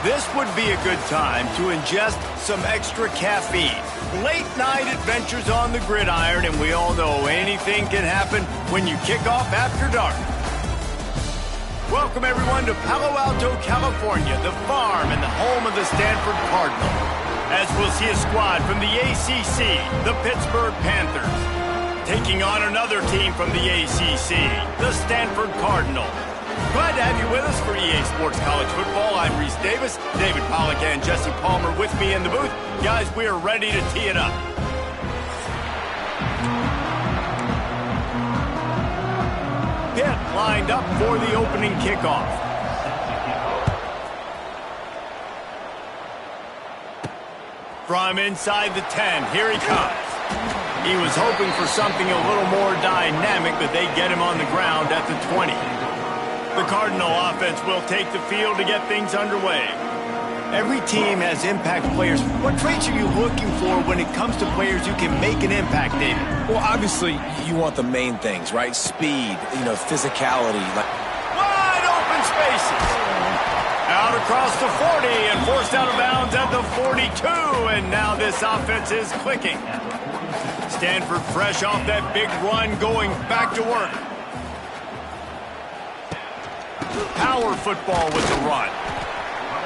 This would be a good time to ingest some extra caffeine. Late night adventures on the gridiron, and we all know anything can happen when you kick off after dark. Welcome everyone to Palo Alto, California, the farm and the home of the Stanford Cardinal. As we'll see a squad from the ACC, the Pittsburgh Panthers, taking on another team from the ACC, the Stanford Cardinal. Glad to have you with us for EA Sports College Football. I'm Reese Davis, David Pollack and Jesse Palmer with me in the booth. Guys, we are ready to tee it up. Pitt lined up for the opening kickoff. From inside the 10, here he comes. He was hoping for something a little more dynamic, but they get him on the ground at the 20. The Cardinal offense will take the field to get things underway. Every team has impact players. What traits are you looking for when it comes to players who can make an impact, David? Well, obviously, you want the main things, right? Speed, physicality. Wide open spaces. Out across the 40 and forced out of bounds at the 42. And now this offense is clicking. Stanford fresh off that big run, going back to work. Power football with the run.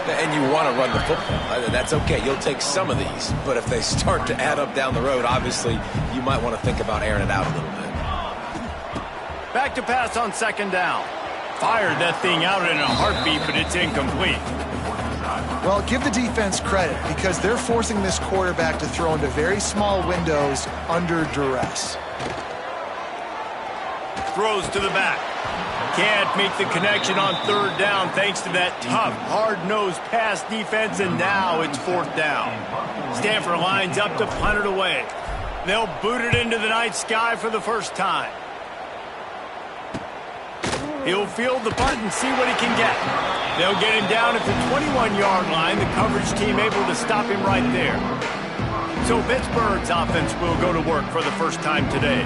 And you want to run the football. That's okay. You'll take some of these. But if they start to add up down the road, obviously, you might want to think about airing it out a little bit. Back to pass on second down. Fired that thing out in a heartbeat, but it's incomplete. Well, give the defense credit because they're forcing this quarterback to throw into very small windows under duress. Throws to the back. Can't make the connection on third down thanks to that tough, hard-nosed pass defense, and now it's fourth down. Stanford lines up to punt it away. They'll boot it into the night sky for the first time. He'll field the punt and see what he can get. They'll get him down at the 21-yard line. The coverage team able to stop him right there. So Pittsburgh's offense will go to work for the first time today.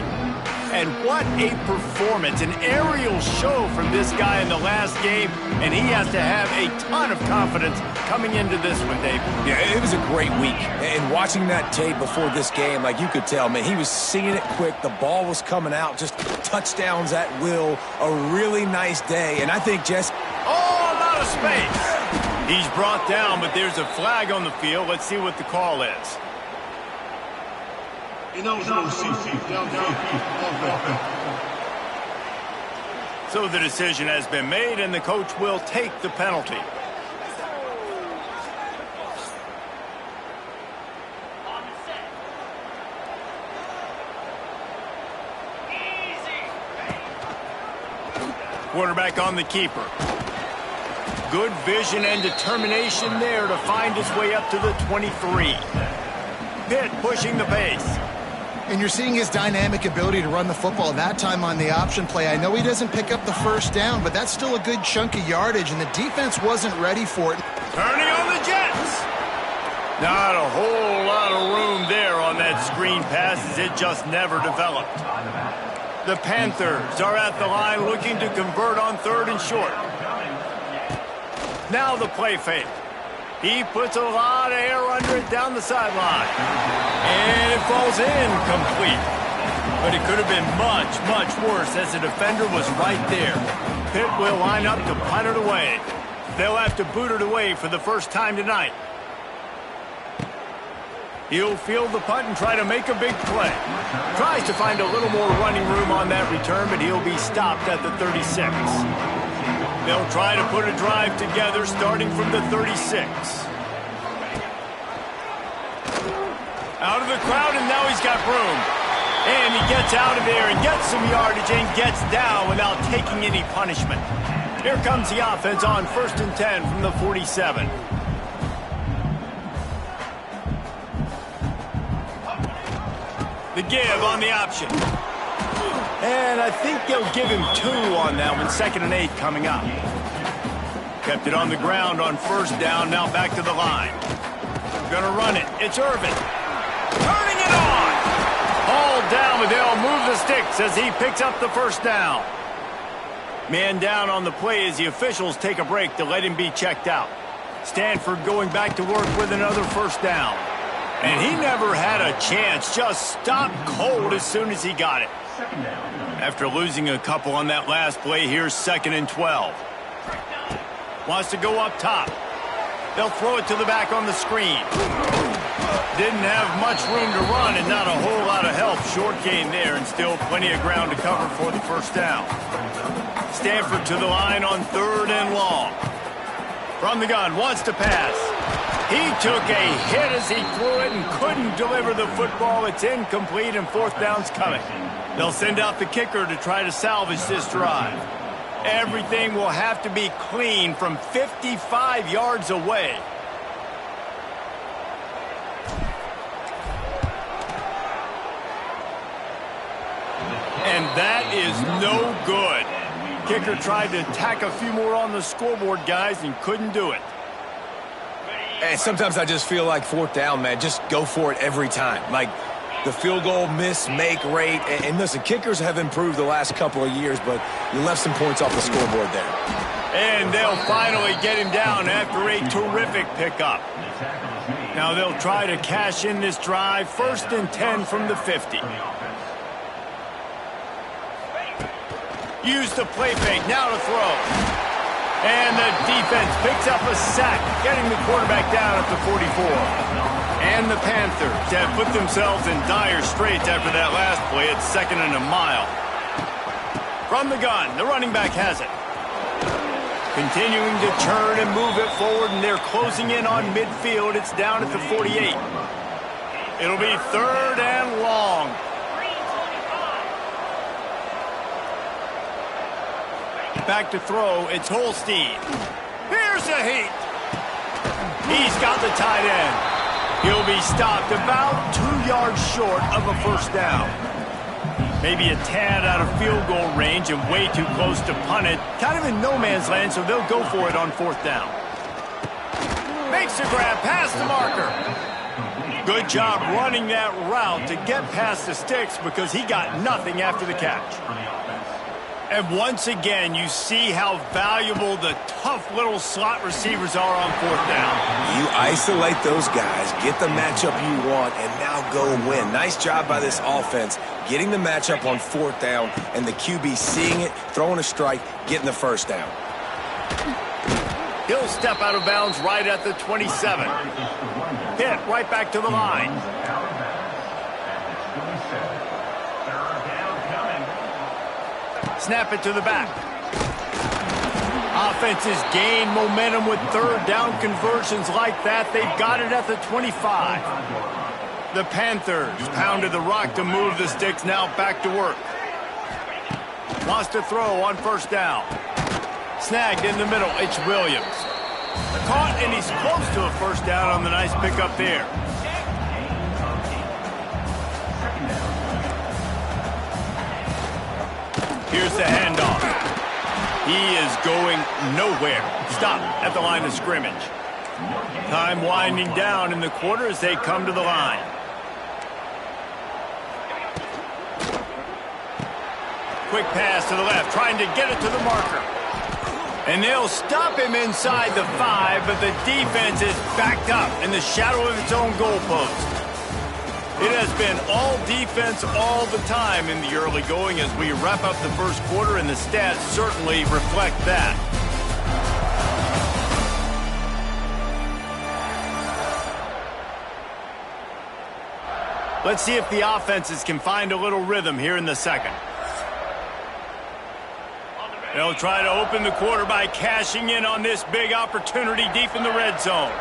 And what a performance, an aerial show from this guy in the last game, and he has to have a ton of confidence coming into this one, Dave. Yeah, it was a great week. And watching that tape before this game, like you could tell, man, he was seeing it quick. The ball was coming out, just touchdowns at will. A really nice day. And I think just... Oh, a lot of space. He's brought down, but there's a flag on the field. Let's see what the call is. So the decision has been made, and the coach will take the penalty. Quarterback on the keeper. Good vision and determination there to find his way up to the 23. Pitt pushing the pace. And you're seeing his dynamic ability to run the football, that time on the option play. I know he doesn't pick up the first down, but that's still a good chunk of yardage, and the defense wasn't ready for it. Turning on the Jets. Not a whole lot of room there on that screen pass, as it just never developed. The Panthers are at the line looking to convert on 3rd and short. Now the play fake. He puts a lot of air under it down the sideline. And it falls in complete. But it could have been much, much worse as the defender was right there. Pitt will line up to punt it away. They'll have to boot it away for the first time tonight. He'll field the punt and try to make a big play. Tries to find a little more running room on that return, but he'll be stopped at the 36. They'll try to put a drive together starting from the 36. Out of the crowd, and now he's got room. And he gets out of there and gets some yardage and gets down without taking any punishment. Here comes the offense on 1st and 10 from the 47. The give on the option. And I think they'll give him 2 on that one. 2nd and 8 coming up. Kept it on the ground on 1st down. Now back to the line. Gonna run it. It's Irvin. Turning it on. All down, but they'll move the sticks as he picks up the 1st down. Man down on the play as the officials take a break to let him be checked out. Stanford going back to work with another 1st down. And he never had a chance. Just stopped cold as soon as he got it. After losing a couple on that last play, here's 2nd and 12. Wants to go up top. They'll throw it to the back on the screen. Didn't have much room to run and not a whole lot of help. Short gain there and still plenty of ground to cover for the 1st down. Stanford to the line on 3rd and long. From the gun, wants to pass. He took a hit as he threw it and couldn't deliver the football. It's incomplete and 4th down's coming. They'll send out the kicker to try to salvage this drive. Everything will have to be clean from 55 yards away. And that is no good. Kicker tried to tack a few more on the scoreboard, guys, and couldn't do it. And sometimes I just feel like 4th down, man, just go for it every time. Like the field goal miss-make rate. And listen, kickers have improved the last couple of years, but you left some points off the scoreboard there. And they'll finally get him down after a terrific pickup. Now they'll try to cash in this drive. 1st and 10 from the 50. Use the play fake, now to throw. And the defense picks up a sack, getting the quarterback down at the 44. And the Panthers have put themselves in dire straits after that last play. It's 2nd and a mile. From the gun, the running back has it. Continuing to turn and move it forward, and they're closing in on midfield. It's down at the 48. It'll be 3rd and long. Back to throw, it's Holstein. Here's a heat. He's got the tight end. He'll be stopped about 2 yards short of a first down. Maybe a tad out of field goal range and way too close to punt it. Kind of in no man's land, so they'll go for it on fourth down. Makes the grab past the marker. Good job running that route to get past the sticks because he got nothing after the catch. And once again, you see how valuable the tough little slot receivers are on fourth down. You isolate those guys, get the matchup you want, and now go win. Nice job by this offense, getting the matchup on fourth down, and the QB seeing it, throwing a strike, getting the first down. He'll step out of bounds right at the 27. Hit right back to the line. Snap it to the back. Offenses gain momentum with third down conversions like that. They've got it at the 25. The Panthers pounded the rock to move the sticks. Now back to work. Wants to throw on first down. Snagged in the middle. It's Williams. Caught, and he's close to a first down on the nice pickup there. Here's the handoff. He is going nowhere. Stop at the line of scrimmage. Time winding down in the quarter as they come to the line. Quick pass to the left, trying to get it to the marker. And they'll stop him inside the 5, but the defense is backed up in the shadow of its own goalpost. It has been all defense all the time in the early going as we wrap up the first quarter, and the stats certainly reflect that. Let's see if the offenses can find a little rhythm here in the second. They'll try to open the quarter by cashing in on this big opportunity deep in the red zone.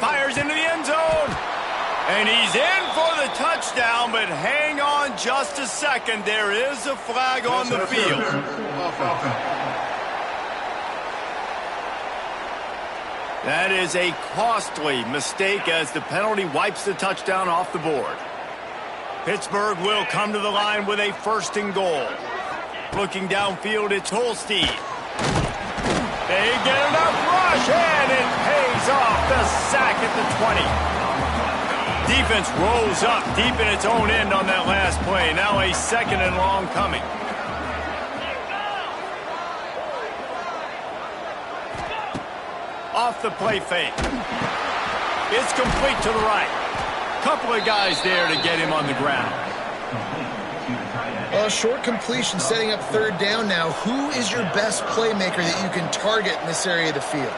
Fires into the end zone. And he's in for the touchdown, but hang on just a second. There is a flag on the field. That is a costly mistake as the penalty wipes the touchdown off the board. Pittsburgh will come to the line with a first and goal. Looking downfield, it's Holstein. They get enough rush, and it pays off the sack at the 20. Defense rolls up deep in its own end on that last play. Now a second and long coming. Off the play fake. It's complete to the right. Couple of guys there to get him on the ground. Well, short completion setting up third down now. Who is your best playmaker that you can target in this area of the field?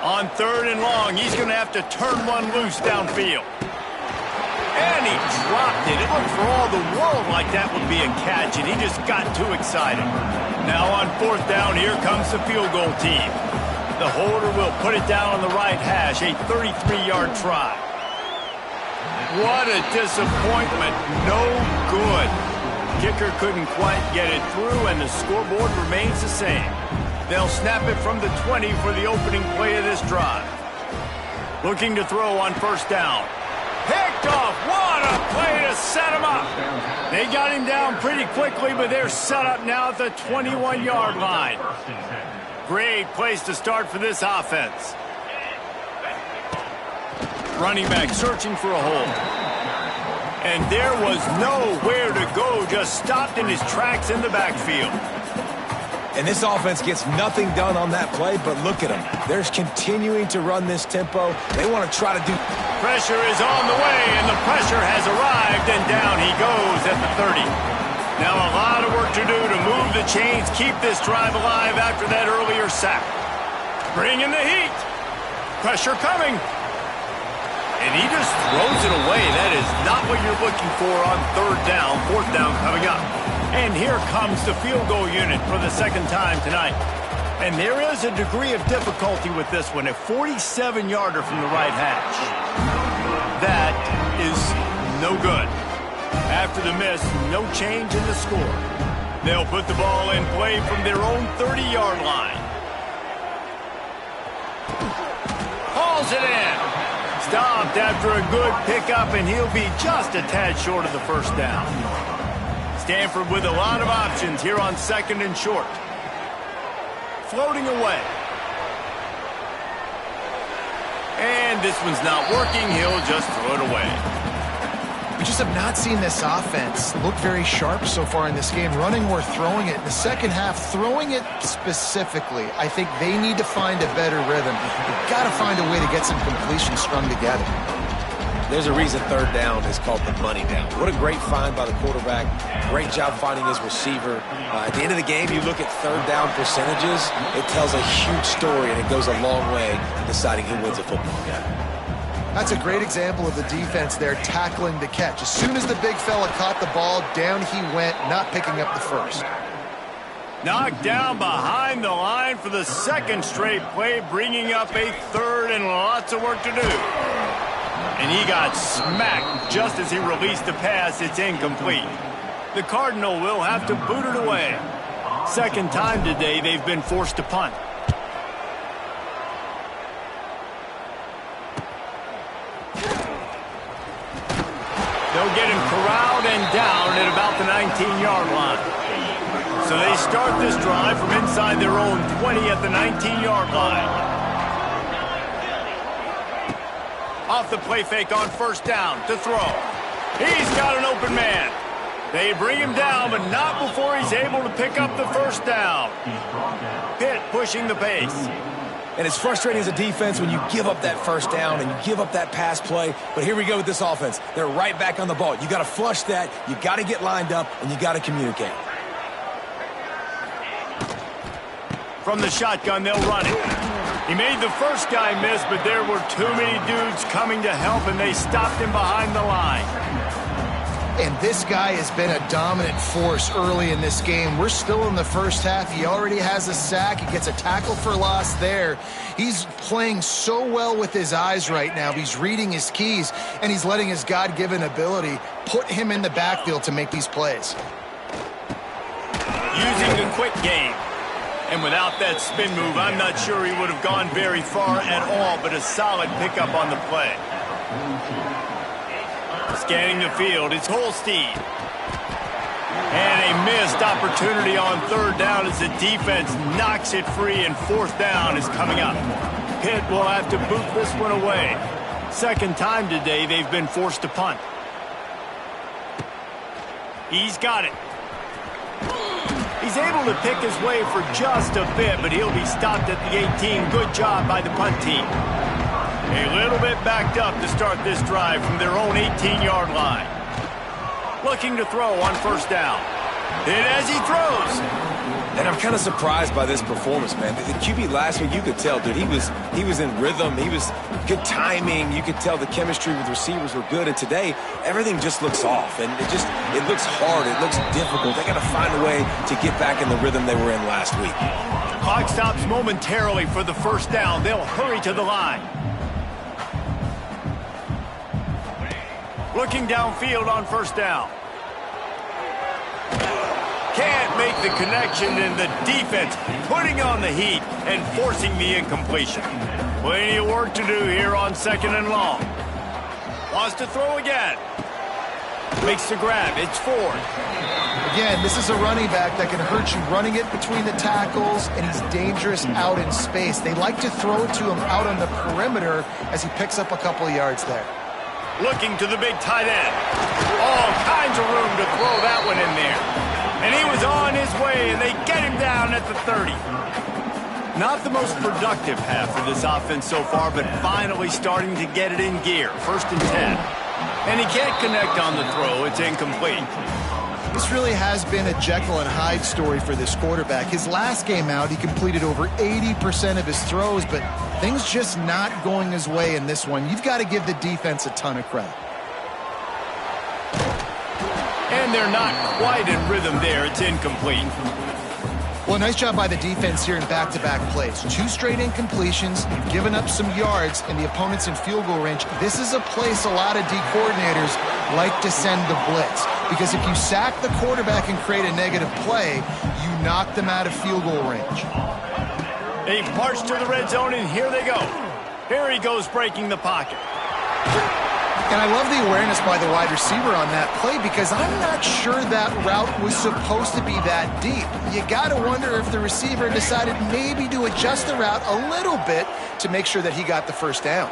On third and long, he's going to have to turn one loose downfield. And he dropped it. It looked for all the world like that would be a catch, and he just got too excited. Now on fourth down, here comes the field goal team. The holder will put it down on the right hash, a 33-yard try. What a disappointment. No good. Kicker couldn't quite get it through, and the scoreboard remains the same. They'll snap it from the 20 for the opening play of this drive. Looking to throw on first down. Picked off. What a play to set him up. They got him down pretty quickly, but they're set up now at the 21-yard line. Great place to start for this offense. Running back searching for a hole. And there was nowhere to go, just stopped in his tracks in the backfield. And this offense gets nothing done on that play, but look at them. They're continuing to run this tempo. They want to try to do... Pressure is on the way, and the pressure has arrived, and down he goes at the 30. Now a lot of work to do to move the chains, keep this drive alive after that earlier sack. Bring in the heat. Pressure coming. And he just throws it away. That is not what you're looking for on third down. Fourth down coming up. And here comes the field goal unit for the second time tonight. And there is a degree of difficulty with this one. A 47-yarder from the right hash. That is no good. After the miss, no change in the score. They'll put the ball in play from their own 30-yard line. Hauls it in. Stopped after a good pickup, and he'll be just a tad short of the first down. Stanford with a lot of options here on 2nd and short. Floating away. And this one's not working. He'll just throw it away. We just have not seen this offense look very sharp so far in this game, running or throwing it. In the second half, throwing it specifically, I think they need to find a better rhythm. They've got to find a way to get some completions strung together. There's a reason 3rd down is called the money down. What a great find by the quarterback. Great job finding his receiver. At the end of the game, you look at 3rd down percentages. It tells a huge story, and it goes a long way in deciding who wins a football game. That's a great example of the defense there tackling the catch. As soon as the big fella caught the ball, down he went, not picking up the first. Knocked down behind the line for the 2nd straight play, bringing up a 3rd and lots of work to do. And he got smacked just as he released the pass. It's incomplete. The Cardinal will have to boot it away. 2nd time today they've been forced to punt. They'll get him corralled and down at about the 19-yard line. So they start this drive from inside their own 20 at the 19-yard line. Off the play fake on 1st down to throw. He's got an open man. They bring him down, but not before he's able to pick up the 1st down. Pitt pushing the pace. And it's frustrating as a defense when you give up that 1st down and you give up that pass play. But here we go with this offense. They're right back on the ball. You got to flush that. You got to get lined up, and you got to communicate. From the shotgun, they'll run it. He made the first guy miss, but there were too many dudes coming to help, and they stopped him behind the line. And this guy has been a dominant force early in this game. We're still in the first half. He already has a sack. He gets a tackle for loss there. He's playing so well with his eyes right now. He's reading his keys, and he's letting his God-given ability put him in the backfield to make these plays. Using a quick game. And without that spin move, I'm not sure he would have gone very far at all, but a solid pickup on the play. Scanning the field, it's Holstein. And a missed opportunity on 3rd down as the defense knocks it free, and 4th down is coming up. Pitt will have to boot this one away. 2nd time today they've been forced to punt. He's got it. He's able to pick his way for just a bit, but he'll be stopped at the 18. Good job by the punt team. A little bit backed up to start this drive from their own 18-yard line. Looking to throw on 1st down. And as he throws. And I'm kind of surprised by this performance, man. The QB last week, you could tell, dude, he was in rhythm. He was good timing. You could tell the chemistry with receivers were good. And today, everything just looks off. And it looks hard. It looks difficult. They got to find a way to get back in the rhythm they were in last week. Clock stops momentarily for the 1st down. They'll hurry to the line. Looking downfield on 1st down. Can't make the connection, and the defense putting on the heat and forcing the incompletion. Plenty of work to do here on 2nd and long. Wants to throw again. Makes the grab. It's 4th. Again, this is a running back that can hurt you running it between the tackles, and he's dangerous out in space. They like to throw it to him out on the perimeter as he picks up a couple of yards there. Looking to the big tight end. All kinds of room to throw that one in there. And he was on his way, and they get him down at the 30. Not the most productive half for this offense so far, but finally starting to get it in gear. 1st and 10. And he can't connect on the throw. It's incomplete. This really has been a Jekyll and Hyde story for this quarterback. His last game out, he completed over 80% of his throws, but things just not going his way in this one. You've got to give the defense a ton of credit. And they're not quite in rhythm there. It's incomplete. Well, nice job by the defense here in back-to-back plays. 2 straight incompletions, giving up some yards, and the opponent's in field goal range. This is a place a lot of D coordinators like to send the blitz. because if you sack the quarterback and create a negative play, you knock them out of field goal range. They march to the red zone, and here they go. Here he goes, breaking the pocket. And I love the awareness by the wide receiver on that play because I'm not sure that route was supposed to be that deep. You got to wonder if the receiver decided maybe to adjust the route a little bit to make sure that he got the first down.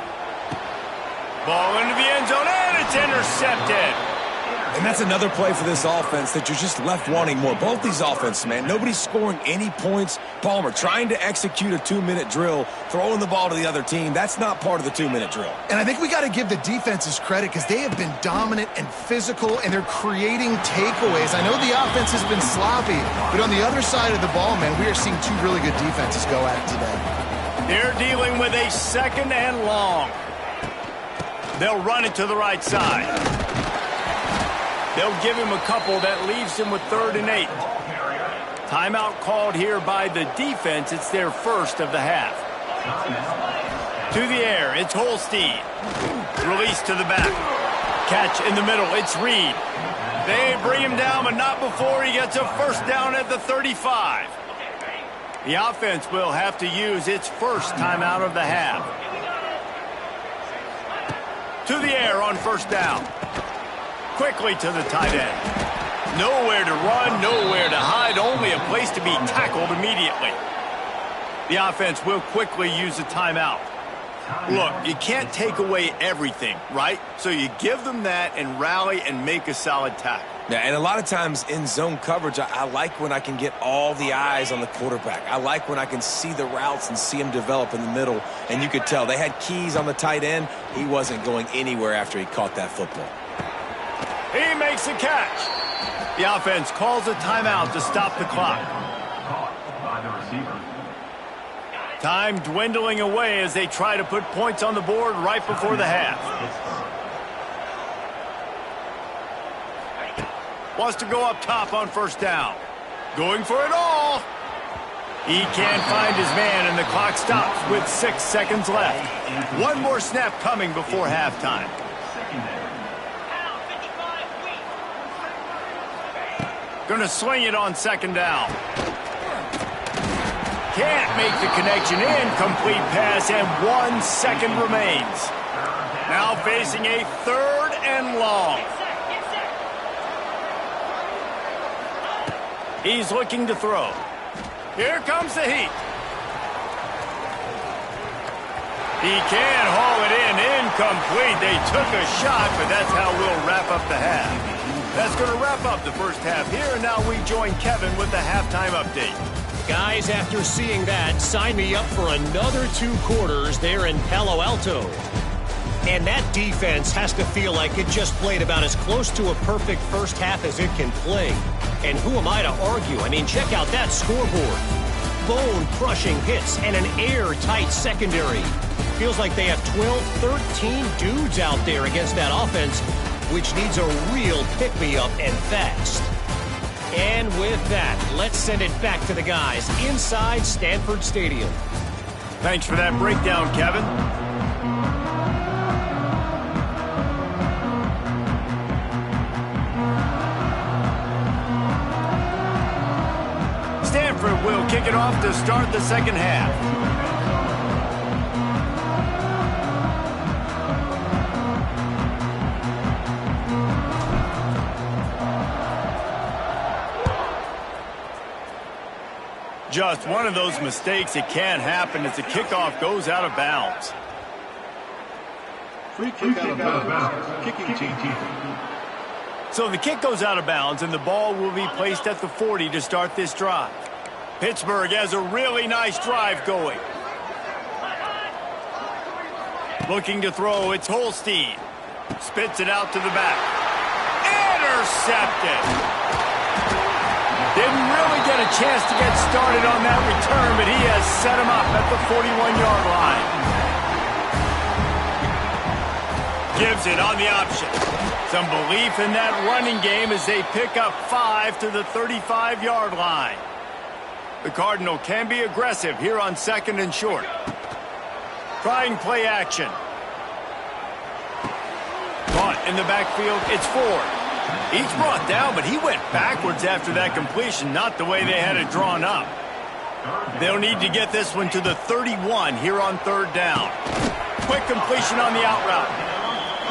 Ball into the end zone, and it's intercepted. And that's another play for this offense that you're just left wanting more. Both these offenses, man, nobody's scoring any points. Palmer trying to execute a 2-minute drill, throwing the ball to the other team. That's not part of the 2-minute drill. And I think we got to give the defenses credit because they have been dominant and physical, and they're creating takeaways. I know the offense has been sloppy, but on the other side of the ball, man, we are seeing two really good defenses go at it today. They're dealing with a 2nd and long. They'll run it to the right side. They'll give him a couple. That leaves him with 3rd and 8. Timeout called here by the defense. It's their first of the half. To the air, it's Holstein. Release to the back. Catch in the middle, it's Reed. They bring him down, but not before he gets a first down at the 35. The offense will have to use its first timeout of the half. To the air on first down. Quickly to the tight end. Nowhere to run, nowhere to hide, only a place to be tackled immediately. The offense will quickly use a timeout. Look, you can't take away everything, right? So you give them that and rally and make a solid tackle. Yeah, and a lot of times in zone coverage, I like when I can get all the eyes on the quarterback. I like when I can see the routes and see them develop in the middle. And you could tell they had keys on the tight end. He wasn't going anywhere after he caught that football. He makes a catch. The offense calls a timeout to stop the clock. Time dwindling away as they try to put points on the board right before the half. Wants to go up top on first down. Going for it all. He can't find his man, and the clock stops with 6 seconds left. One more snap coming before halftime. Going to swing it on 2nd down. Can't make the connection. Incomplete pass, and 1 second remains. Now facing a 3rd and long. He's looking to throw. Here comes the heat. He can haul it in. Incomplete. They took a shot, but that's how we'll wrap up the half. That's going to wrap up the first half here, and now we join Kevin with the halftime update. Guys, after seeing that, sign me up for another 2 quarters there in Palo Alto. And that defense has to feel like it just played about as close to a perfect first half as it can play. And who am I to argue? I mean, check out that scoreboard. Bone-crushing hits and an airtight secondary. Feels like they have 12, 13 dudes out there against that offense, which needs a real pick-me-up and fast. And with that, let's send it back to the guys inside Stanford Stadium. Thanks for that breakdown, Kevin. Stanford will kick it off to start the second half. Just one of those mistakes. It can happen as the kickoff goes out of bounds. Free kick out of bounds. Kicking team. So the kick goes out of bounds, and the ball will be placed at the 40 to start this drive. Pittsburgh has a really nice drive going. Looking to throw, it's Holstein. Spits it out to the back. Intercepted. Didn't really get a chance to get started on that return, but he has set him up at the 41-yard line. Gives it on the option. Some belief in that running game as they pick up 5 to the 35-yard line. The Cardinal can be aggressive here on 2nd and short. Trying play action. Caught in the backfield, it's Ford. He's brought down, but he went backwards after that completion, not the way they had it drawn up. They'll need to get this one to the 31 here on third down. Quick completion on the out route.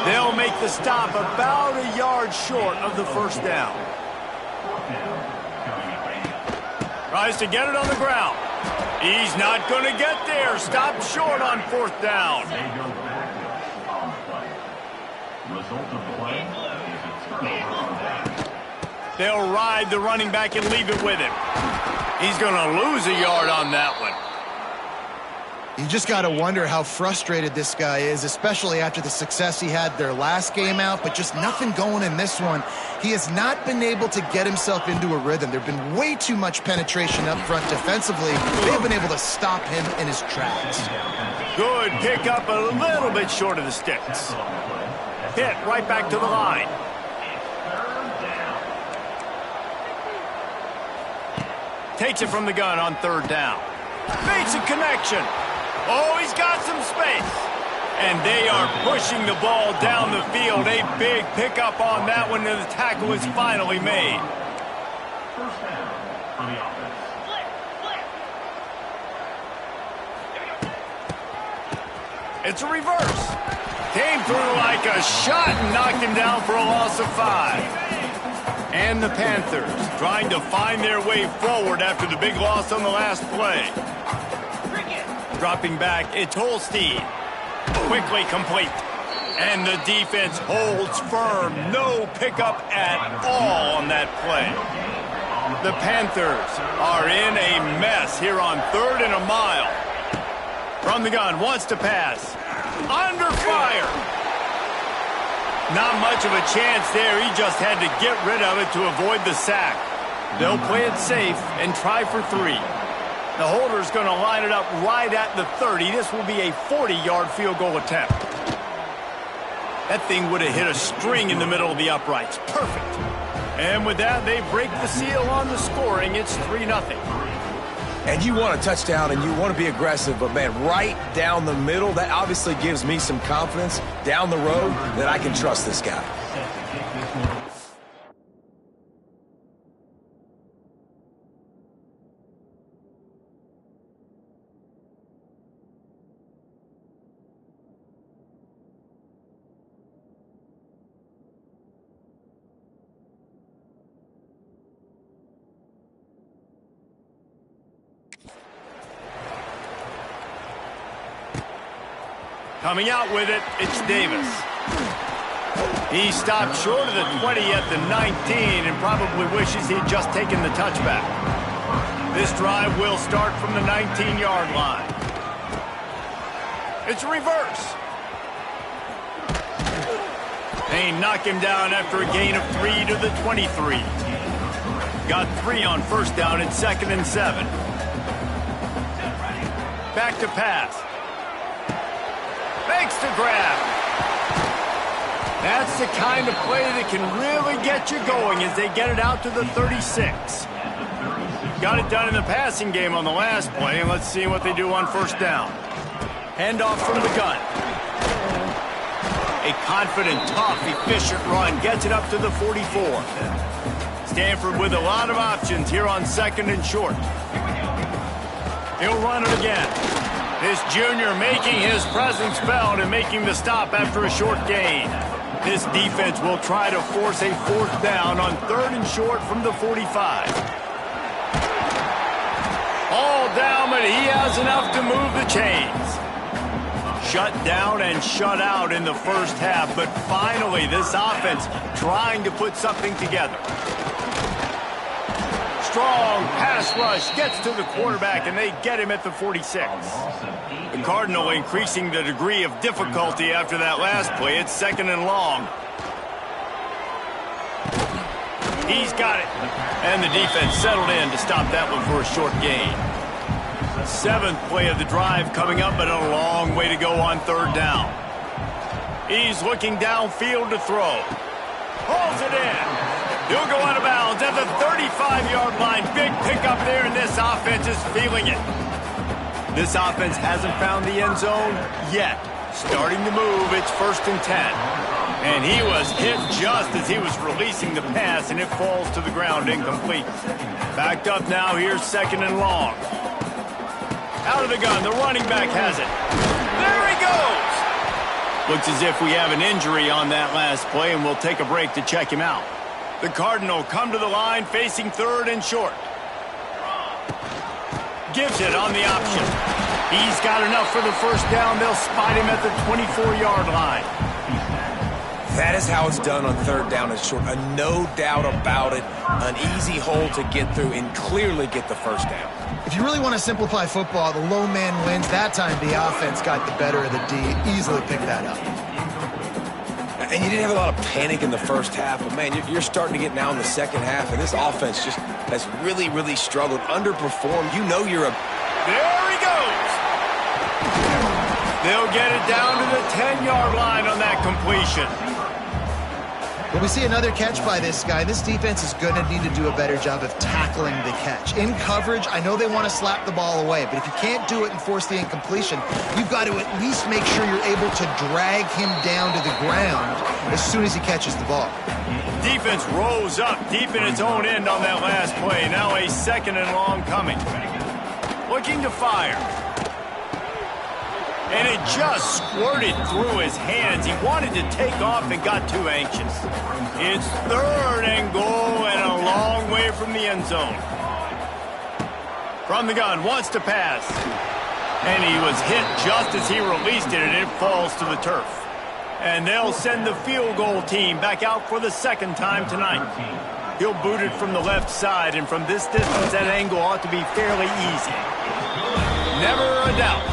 They'll make the stop about a yard short of the first down. Tries to get it on the ground. He's not going to get there. Stopped short on fourth down. They'll ride the running back and leave it with him. He's going to lose a yard on that one. You just got to wonder how frustrated this guy is, especially after the success he had their last game out, but just nothing going in this one. He has not been able to get himself into a rhythm. There's been way too much penetration up front defensively. They've been able to stop him in his tracks. Good pick up, a little bit short of the sticks. Hit right back to the line. Takes it from the gun on third down. Makes a connection. Oh, he's got some space. And they are pushing the ball down the field. A big pickup on that one, and the tackle is finally made. First down for the offense. It's a reverse. Came through like a shot and knocked him down for a loss of 5. And the Panthers trying to find their way forward after the big loss on the last play. Dropping back, it's Holstein. Quickly complete. And the defense holds firm. No pickup at all on that play. The Panthers are in a mess here on third and a mile. From the gun, wants to pass. Under fire. Not much of a chance there. He just had to get rid of it to avoid the sack. They'll play it safe and try for 3. The holder's going to line it up right at the 30. This will be a 40-yard field goal attempt. That thing would have hit a string in the middle of the uprights. Perfect. And with that, they break the seal on the scoring. It's 3-0. And you want a touchdown and you want to be aggressive, but man, right down the middle, that obviously gives me some confidence down the road that I can trust this guy. Coming out with it, it's Davis. He stopped short of the 20 at the 19 and probably wishes he'd just taken the touchback. This drive will start from the 19-yard line. It's a reverse. They knock him down after a gain of 3 to the 23. Got 3 on first down and 2nd and 7. Back to pass. Makes the grab. That's the kind of play that can really get you going as they get it out to the 36. Got it done in the passing game on the last play, and let's see what they do on first down. Handoff from the gun. A confident, tough, efficient run gets it up to the 44. Stanford with a lot of options here on 2nd and short. He'll run it again. This junior making his presence felt and making the stop after a short gain. This defense will try to force a 4th down on 3rd and short from the 45. All down, but he has enough to move the chains. Shut down and shut out in the first half, but finally this offense trying to put something together. Strong pass rush gets to the quarterback, and they get him at the 46. The Cardinal increasing the degree of difficulty after that last play. It's 2nd and long. He's got it. And the defense settled in to stop that one for a short gain. 7th play of the drive coming up, but a long way to go on 3rd down. He's looking downfield to throw. Pulls it in. He'll go out of bounds at the 35-yard line. Big pickup there, and this offense is feeling it. This offense hasn't found the end zone yet. Starting to move, it's 1st and 10. And he was hit just as he was releasing the pass, and it falls to the ground incomplete. Backed up now, here's 2nd and long. Out of the gun, the running back has it. There he goes! Looks as if we have an injury on that last play, and we'll take a break to check him out. The Cardinal come to the line, facing 3rd and short. Gives it on the option. He's got enough for the first down. They'll spot him at the 24-yard line. That is how it's done on 3rd down and short. No doubt about it. An easy hole to get through and clearly get the first down. If you really want to simplify football, the low man wins. That time the offense got the better of the D. Easily picked that up. And you didn't have a lot of panic in the first half, but, man, you're starting to get now in the second half, and this offense just has really, really struggled, underperformed. You know you're a... There he goes! They'll get it down to the 10-yard line on that completion. Well, we see another catch by this guy. This defense is going to need to do a better job of tackling the catch. In coverage, I know they want to slap the ball away, but if you can't do it and force the incompletion, you've got to at least make sure you're able to drag him down to the ground as soon as he catches the ball. Defense rose up deep in its own end on that last play. Now a 2nd and long coming. Looking to fire. And it just squirted through his hands. He wanted to take off and got too anxious. It's 3rd and goal and a long way from the end zone. From the gun, wants to pass. And he was hit just as he released it, and it falls to the turf. And they'll send the field goal team back out for the 2nd time tonight. He'll boot it from the left side, and from this distance, that angle ought to be fairly easy. Never a doubt.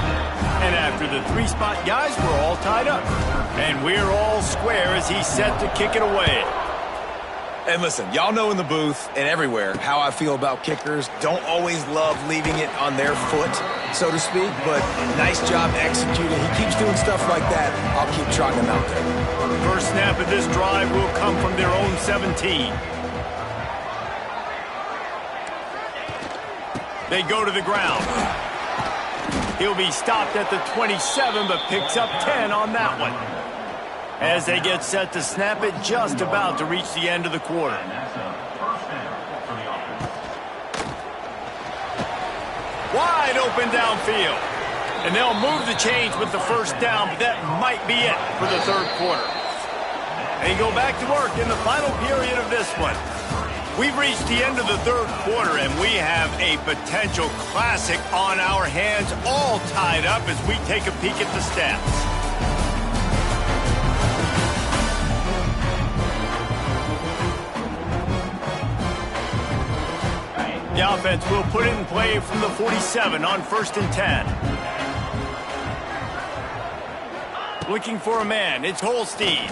And after the 3-spot guys, we're all tied up. And we're all square as he's set to kick it away. And listen, y'all know in the booth and everywhere how I feel about kickers. Don't always love leaving it on their foot, so to speak, but nice job executing. He keeps doing stuff like that. I'll keep trotting him out there. First snap of this drive will come from their own 17. They go to the ground. He'll be stopped at the 27, but picks up 10 on that one. As they get set to snap it, just about to reach the end of the quarter. Wide open downfield. And they'll move the chains with the first down, but that might be it for the 3rd quarter. They go back to work in the final period of this one. We've reached the end of the 3rd quarter, and we have a potential classic on our hands, all tied up as we take a peek at the stats. The offense will put it in play from the 47 on 1st and 10. Looking for a man, it's Holstein.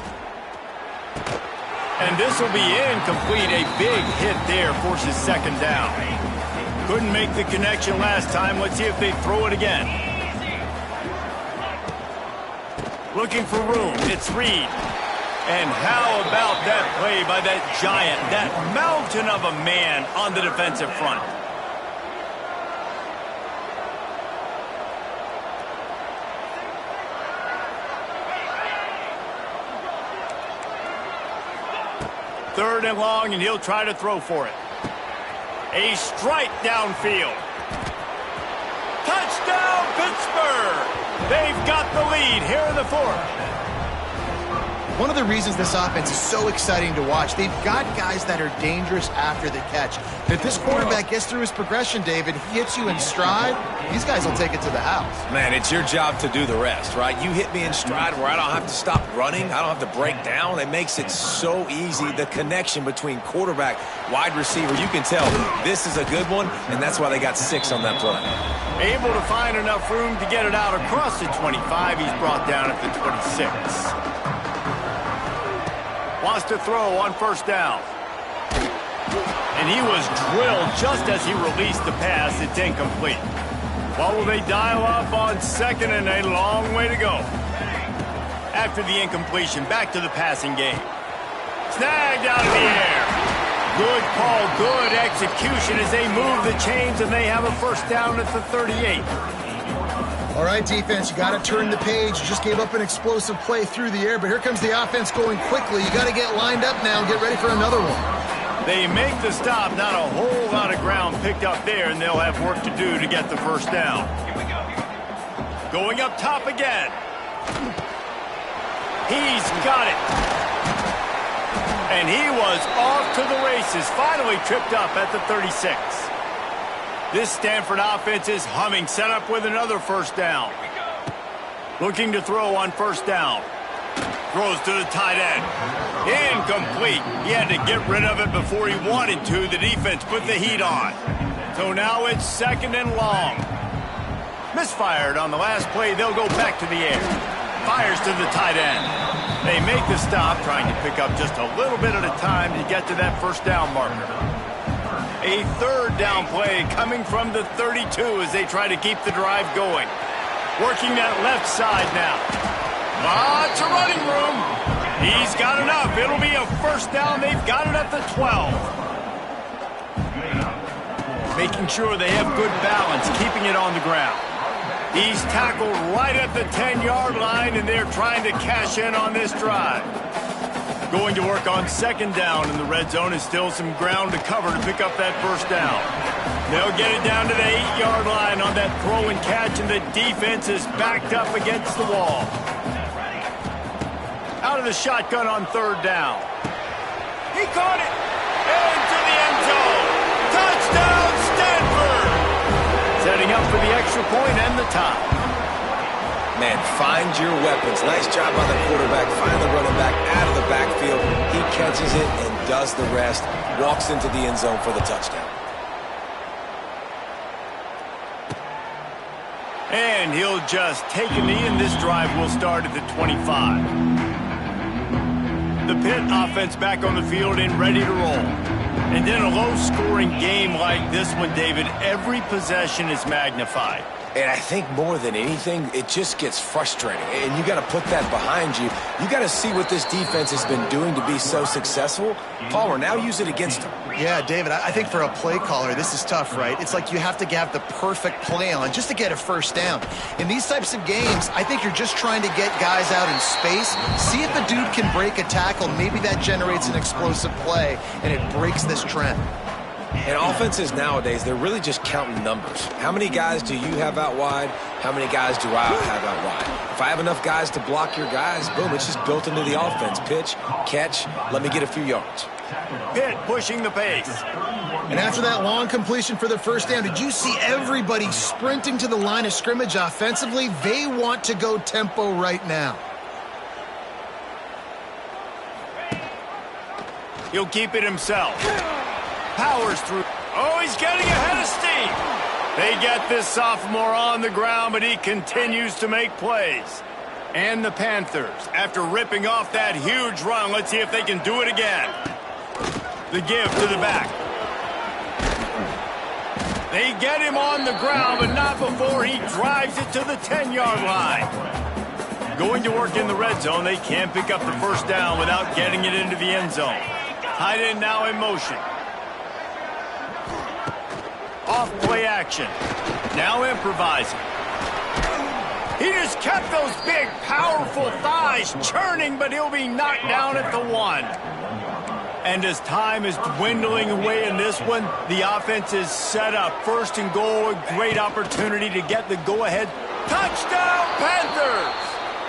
And this will be incomplete. A big hit there forces 2nd down. Couldn't make the connection last time. Let's see if they throw it again. Looking for room. It's Reed. And how about that play by that giant, that mountain of a man on the defensive front? Third and long, and he'll try to throw for it. A strike downfield. Touchdown, Pittsburgh! They've got the lead here in the 4th. One of the reasons this offense is so exciting to watch, they've got guys that are dangerous after the catch. And if this quarterback gets through his progression, David, he hits you in stride, these guys will take it to the house. Man, it's your job to do the rest, right? You hit me in stride where I don't have to stop running. I don't have to break down. It makes it so easy. The connection between quarterback, wide receiver, you can tell this is a good one, and that's why they got 6 on that play. Able to find enough room to get it out across the 25. He's brought down at the 26. Wants to throw on 1st down. And he was drilled just as he released the pass. It's incomplete. What will they dial up on 2nd, and a long way to go? After the incompletion, back to the passing game. Snagged out of the air. Good call, good execution as they move the chains, and they have a 1st down at the 38. All right, defense, you got to turn the page. You just gave up an explosive play through the air, but here comes the offense going quickly. You got to get lined up now and get ready for another one. They make the stop, not a whole lot of ground picked up there, and they'll have work to do to get the first down. Going up top again. He's got it. And he was off to the races, finally tripped up at the 36. This Stanford offense is humming, set up with another first down. Looking to throw on first down. Throws to the tight end. Incomplete. He had to get rid of it before he wanted to. The defense put the heat on. So now it's second and long. Misfired on the last play. They'll go back to the air. Fires to the tight end. They make the stop, trying to pick up just a little bit at a time to get to that first down marker. A third down play coming from the 32 as they try to keep the drive going. Working that left side now. Lots of running room. He's got enough. It'll be a first down. They've got it at the 12. Making sure they have good balance, keeping it on the ground. He's tackled right at the 10-yard line, and they're trying to cash in on this drive. Going to work on second down in the red zone is still some ground to cover to pick up that first down. They'll get it down to the 8-yard line on that throw and catch, and the defense is backed up against the wall. Out of the shotgun on third down. He caught it. Into the end zone. Touchdown, Stanford. Setting up for the extra point and the tie. Man, find your weapons. Nice job by the quarterback. Find the running back out of the backfield. He catches it and does the rest. Walks into the end zone for the touchdown. And he'll just take a knee, and this drive will start at the 25. The Pitt offense back on the field and ready to roll. And in a low-scoring game like this one, David, every possession is magnified. And I think more than anything, it just gets frustrating. And you got to put that behind you. You got to see what this defense has been doing to be so successful. Palmer, now use it against them. Yeah, David, I think for a play caller, this is tough, right? It's like you have to have the perfect play on just to get a first down. In these types of games, I think you're just trying to get guys out in space, see if a dude can break a tackle. Maybe that generates an explosive play, and it breaks this trend. And offenses nowadays, they're really just counting numbers. How many guys do you have out wide? How many guys do I have out wide? If I have enough guys to block your guys, boom, it's just built into the offense. Pitch, catch, let me get a few yards. Pitt pushing the pace. And after that long completion for the first down, did you see everybody sprinting to the line of scrimmage offensively? They want to go tempo right now. He'll keep it himself. Powers through. Oh, he's getting ahead of steam. They get this sophomore on the ground, but he continues to make plays. And the Panthers, after ripping off that huge run, let's see if they can do it again. The give to the back. They get him on the ground, but not before he drives it to the 10-yard line. Going to work in the red zone, they can't pick up the first down without getting it into the end zone. Tight end now in motion. Off play action. Now improvising. He just kept those big, powerful thighs churning, but he'll be knocked down at the 1. And as time is dwindling away in this one, the offense is set up. First and goal, a great opportunity to get the go-ahead. Touchdown, Panthers!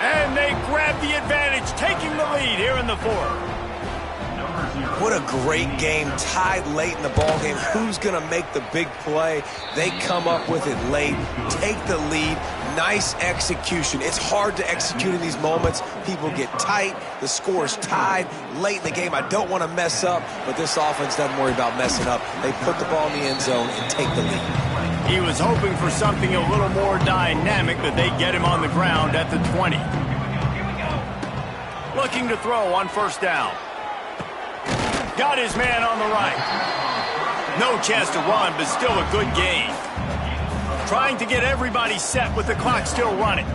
And they grab the advantage, taking the lead here in the 4th. What a great game, tied late in the ballgame. Who's going to make the big play? They come up with it late, take the lead. Nice execution. It's hard to execute in these moments. People get tight. The score is tied late in the game. I don't want to mess up, but this offense doesn't worry about messing up. They put the ball in the end zone and take the lead. He was hoping for something a little more dynamic, but they get him on the ground at the 20. Looking to throw on first down. Got his man on the right. No chance to run, but still a good gain. Trying to get everybody set with the clock still running.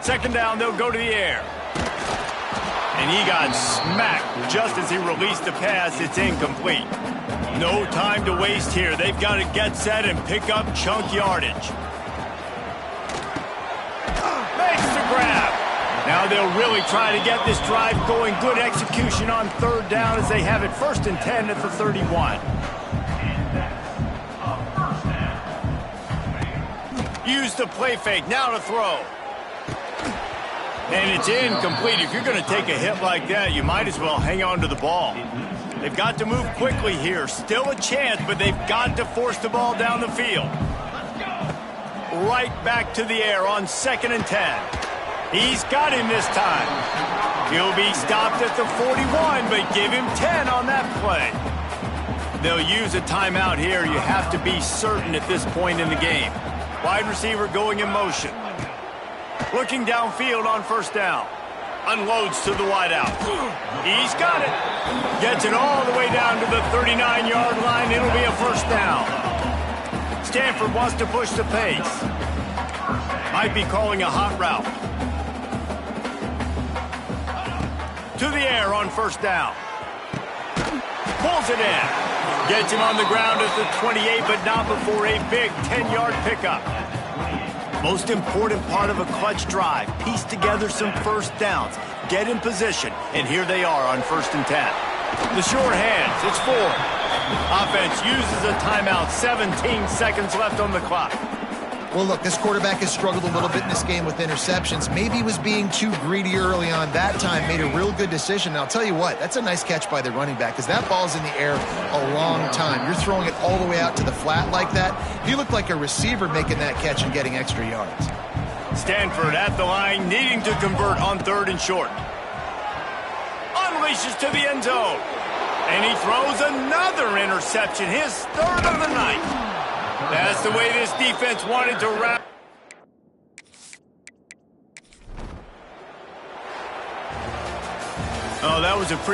Second down, they'll go to the air. And he got smacked just as he released the pass. It's incomplete. No time to waste here. They've got to get set and pick up chunk yardage. Makes the grab. Now they'll really try to get this drive going. Good execution on third down as they have it 1st and 10 at the 31. Use the play fake. Now to throw. And it's incomplete. If you're going to take a hit like that, you might as well hang on to the ball. They've got to move quickly here. Still a chance, but they've got to force the ball down the field. Right back to the air on 2nd and 10. He's got him this time. He'll be stopped at the 41, but give him 10 on that play. They'll use a timeout here. You have to be certain at this point in the game. Wide receiver going in motion. Looking downfield on 1st down. Unloads to the wideout. He's got it. Gets it all the way down to the 39-yard line. It'll be a 1st down. Stanford wants to push the pace. Might be calling a hot route. To the air on 1st down. Pulls it in. Gets him on the ground at the 28, but not before a big 10-yard pickup. Most important part of a clutch drive. Piece together some 1st downs. Get in position. And here they are on 1st and 10. The short hands. It's 4. Offense uses a timeout. 17 seconds left on the clock. Well, look, this quarterback has struggled a little bit in this game with interceptions. Maybe he was being too greedy early on. That time made a real good decision. And I'll tell you what, that's a nice catch by the running back because that ball's in the air a long time. You're throwing it all the way out to the flat like that. He looked like a receiver making that catch and getting extra yards. Stanford at the line, needing to convert on 3rd and short. Unleashes to the end zone. And he throws another interception, his 3rd of the night. That's the way this defense wanted to wrap. Oh, that was a pretty